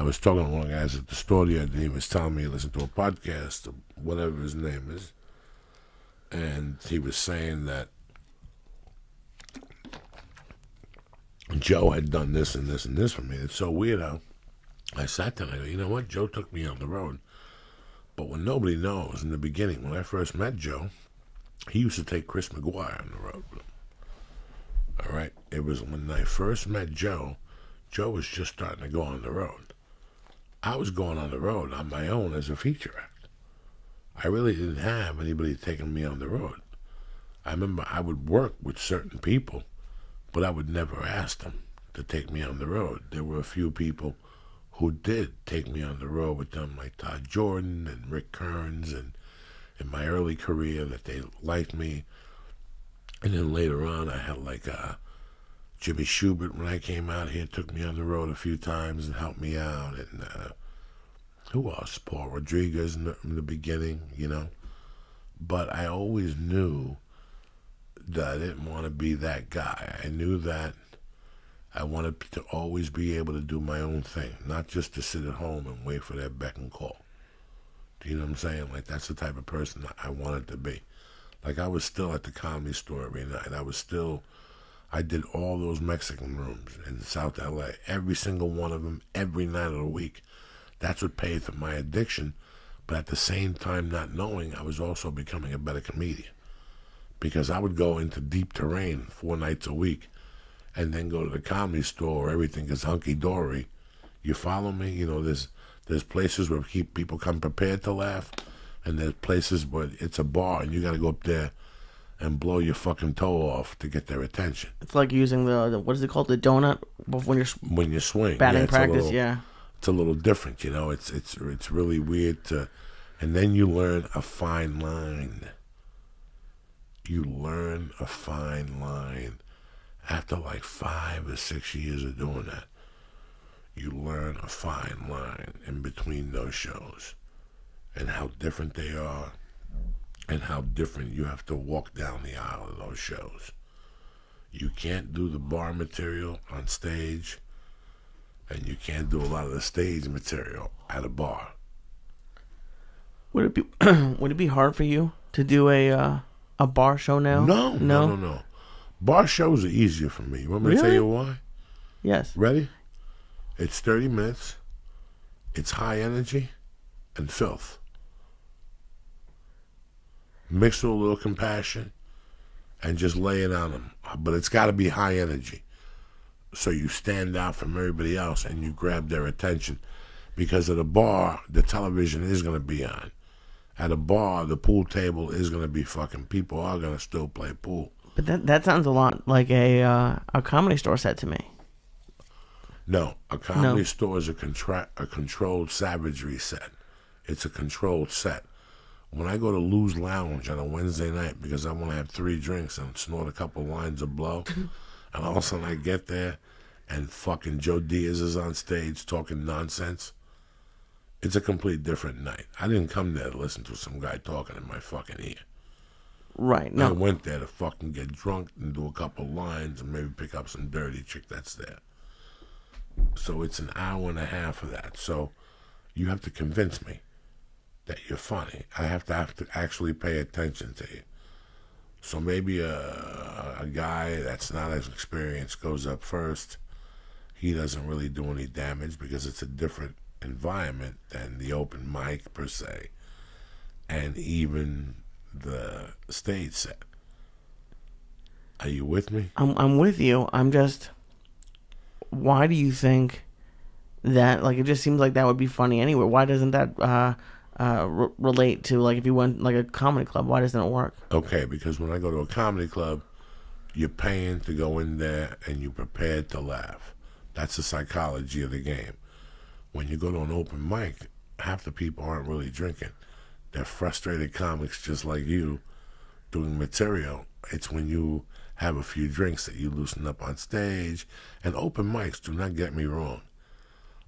was talking to one of the guys at the store the other day. He was telling me he listened to a podcast, or whatever his name is, and he was saying that Joe had done this and this and this for me. It's so weird how I sat there and I go, you know what? Joe took me on the road. But what nobody knows, in the beginning, when I first met Joe, he used to take Chris McGuire on the road with him. All right? It was when I first met Joe, Joe was just starting to go on the road. I was going on the road on my own as a feature act. I really didn't have anybody taking me on the road. I remember I would work with certain people, but I would never ask them to take me on the road. There were a few people who did take me on the road with them, like Todd Jordan and Rick Kearns, and in my early career that they liked me. And then later on, I had like Jimmy Schubert, when I came out here, took me on the road a few times and helped me out. And who else? Paul Rodriguez in the beginning, you know. But I always knew that I didn't want to be that guy. I knew that I wanted to always be able to do my own thing, not just to sit at home and wait for that beck and call. Do you know what I'm saying? Like, that's the type of person that I wanted to be. Like, I was still at the Comedy Store every night. I did all those Mexican rooms in South LA, every single one of them, every night of the week. That's what paid for my addiction. But at the same time, not knowing, I was also becoming a better comedian. Because I would go into deep terrain 4 nights a week and then go to the Comedy Store where everything is hunky-dory. You follow me? You know, there's places where people come prepared to laugh, and there's places where it's a bar and you got to go up there and blow your fucking toe off to get their attention. It's like using the what is it called, the donut when you swing. Batting practice, yeah. It's a little different, you know. It's really weird and then you learn a fine line. You learn a fine line. After like 5 or 6 years of doing that, you learn a fine line in between those shows and how different they are and how different you have to walk down the aisle of those shows. You can't do the bar material on stage, and you can't do a lot of the stage material at a bar. Would it be hard for you to do a bar show now? No. Bar shows are easier for me. You want me to tell you why? Yes. Ready? It's 30 minutes. It's high energy and filth. Mixed with a little compassion and just lay it on them. But it's got to be high energy. So you stand out from everybody else and you grab their attention. Because at a bar, the television is going to be on. At a bar, the pool table is going to be fucking, people are going to still play pool. But that sounds a lot like a Comedy Store set to me. No, a Comedy Store is a controlled savagery set. It's a controlled set. When I go to Lou's Lounge on a Wednesday night because I want to have 3 drinks and snort a couple lines of blow, and all of a sudden I get there and fucking Joe Diaz is on stage talking nonsense, it's a complete different night. I didn't come there to listen to some guy talking in my fucking ear. Right, no. I went there to fucking get drunk and do a couple lines and maybe pick up some dirty chick that's there. So it's an hour and a half of that. So you have to convince me that you're funny. I have to actually pay attention to you. So maybe a guy that's not as experienced goes up first. He doesn't really do any damage because it's a different environment than the open mic per se, and even the stage set. Are you with me? I'm with you. I'm just, why do you think that, like, it just seems like that would be funny anyway? Why doesn't that relate to, like, if you went like a comedy club? Why doesn't it work? Okay, because when I go to a comedy club, you're paying to go in there and you're prepared to laugh. That's the psychology of the game. When you go to an open mic, half the people aren't really drinking. They're frustrated comics just like you doing material. It's when you have a few drinks that you loosen up on stage. And open mics, do not get me wrong,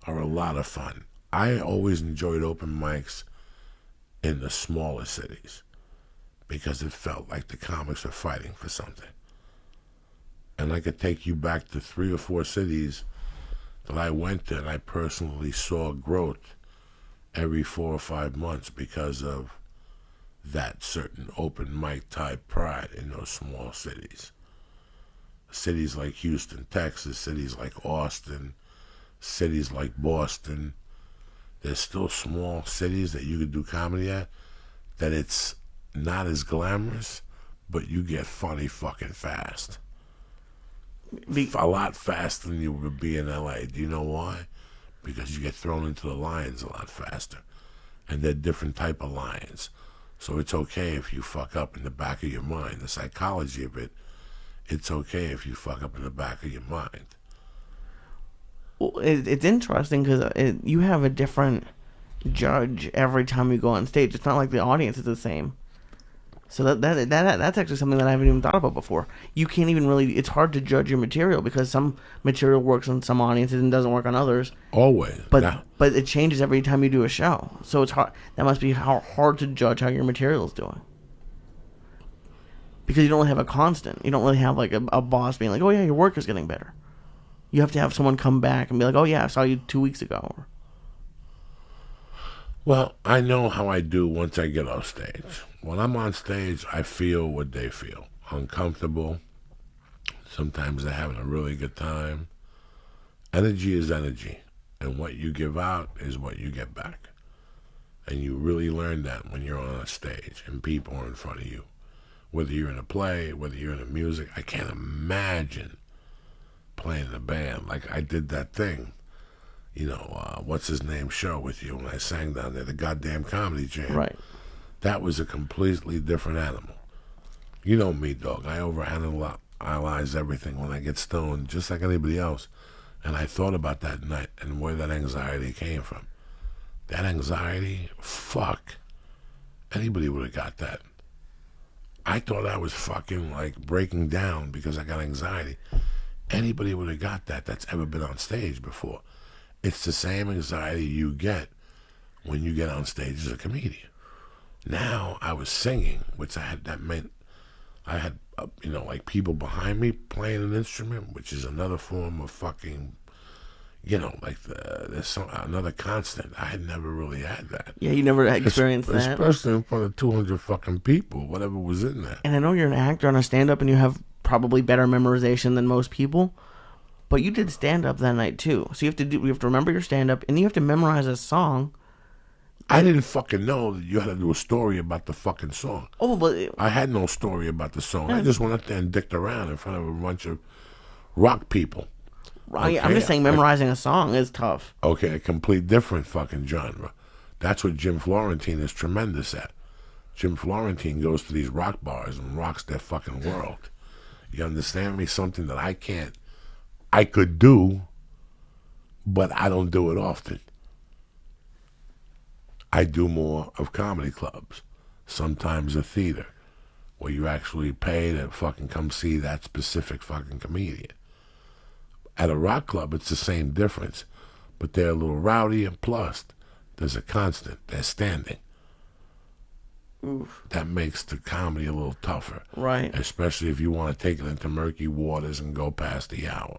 are a lot of fun. I always enjoyed open mics in the smaller cities because it felt like the comics were fighting for something. And I could take you back to 3 or 4 cities that I went there and I personally saw growth every 4 or 5 months because of that certain open mic type pride in those small cities. Cities like Houston, Texas, cities like Austin, cities like Boston. There's still small cities that you could do comedy at that it's not as glamorous, but you get funny fucking fast. A lot faster than you would be in LA. Do you know why? Because you get thrown into the lions a lot faster. And they're different type of lions. So it's okay if you fuck up in the back of your mind. The psychology of it, it's okay if you fuck up in the back of your mind. Well, it's interesting because you have a different judge every time you go on stage. It's not like the audience is the same. So that's actually something that I haven't even thought about before. You can't even really. It's hard to judge your material because some material works on some audiences and doesn't work on others. Always. But it changes every time you do a show. So it's hard. That must be hard to judge how your material is doing. Because you don't really have a constant. You don't really have like a boss being like, "Oh yeah, your work is getting better." You have to have someone come back and be like, "Oh yeah, I saw you 2 weeks ago." Well, I know how I do once I get off stage. When I'm on stage, I feel what they feel. Uncomfortable. Sometimes they're having a really good time. Energy is energy. And what you give out is what you get back. And you really learn that when you're on a stage and people are in front of you. Whether you're in a play, whether you're in a music. I can't imagine playing in a band. Like I did that thing. You know, what's his name show with you when I sang down there, the goddamn comedy jam. Right. That was a completely different animal. You know me, dog. I overanalyze everything when I get stoned, just like anybody else. And I thought about that night and where that anxiety came from. That anxiety, fuck. Anybody would have got that. I thought I was fucking like breaking down because I got anxiety. Anybody would have got that that's ever been on stage before. It's the same anxiety you get when you get on stage as a comedian. Now I was singing, which that meant I had like people behind me playing an instrument, which is another form of fucking, like there's another constant. I had never really had that. Yeah, you never experienced that, especially in front of 200 fucking people, whatever was in there. And I know you're an actor on a stand-up, and you have probably better memorization than most people. But you did stand-up that night, too. So you have to remember your stand-up, and you have to memorize a song. I didn't fucking know that you had to do a story about the fucking song. Oh, but... I had no story about the song. Yeah. I just went up there and dicked around in front of a bunch of rock people. Right, okay. I'm just saying memorizing a song is tough. Okay, a complete different fucking genre. That's what Jim Florentine is tremendous at. Jim Florentine goes to these rock bars and rocks their fucking world. You understand me? Something that I could do, but I don't do it often. I do more of comedy clubs, sometimes a theater, where you actually pay to fucking come see that specific fucking comedian. At a rock club, it's the same difference, but they're a little rowdy, and plus, there's a constant. They're standing. Oof. That makes the comedy a little tougher. Right. Especially if you want to take it into murky waters and go past the hour.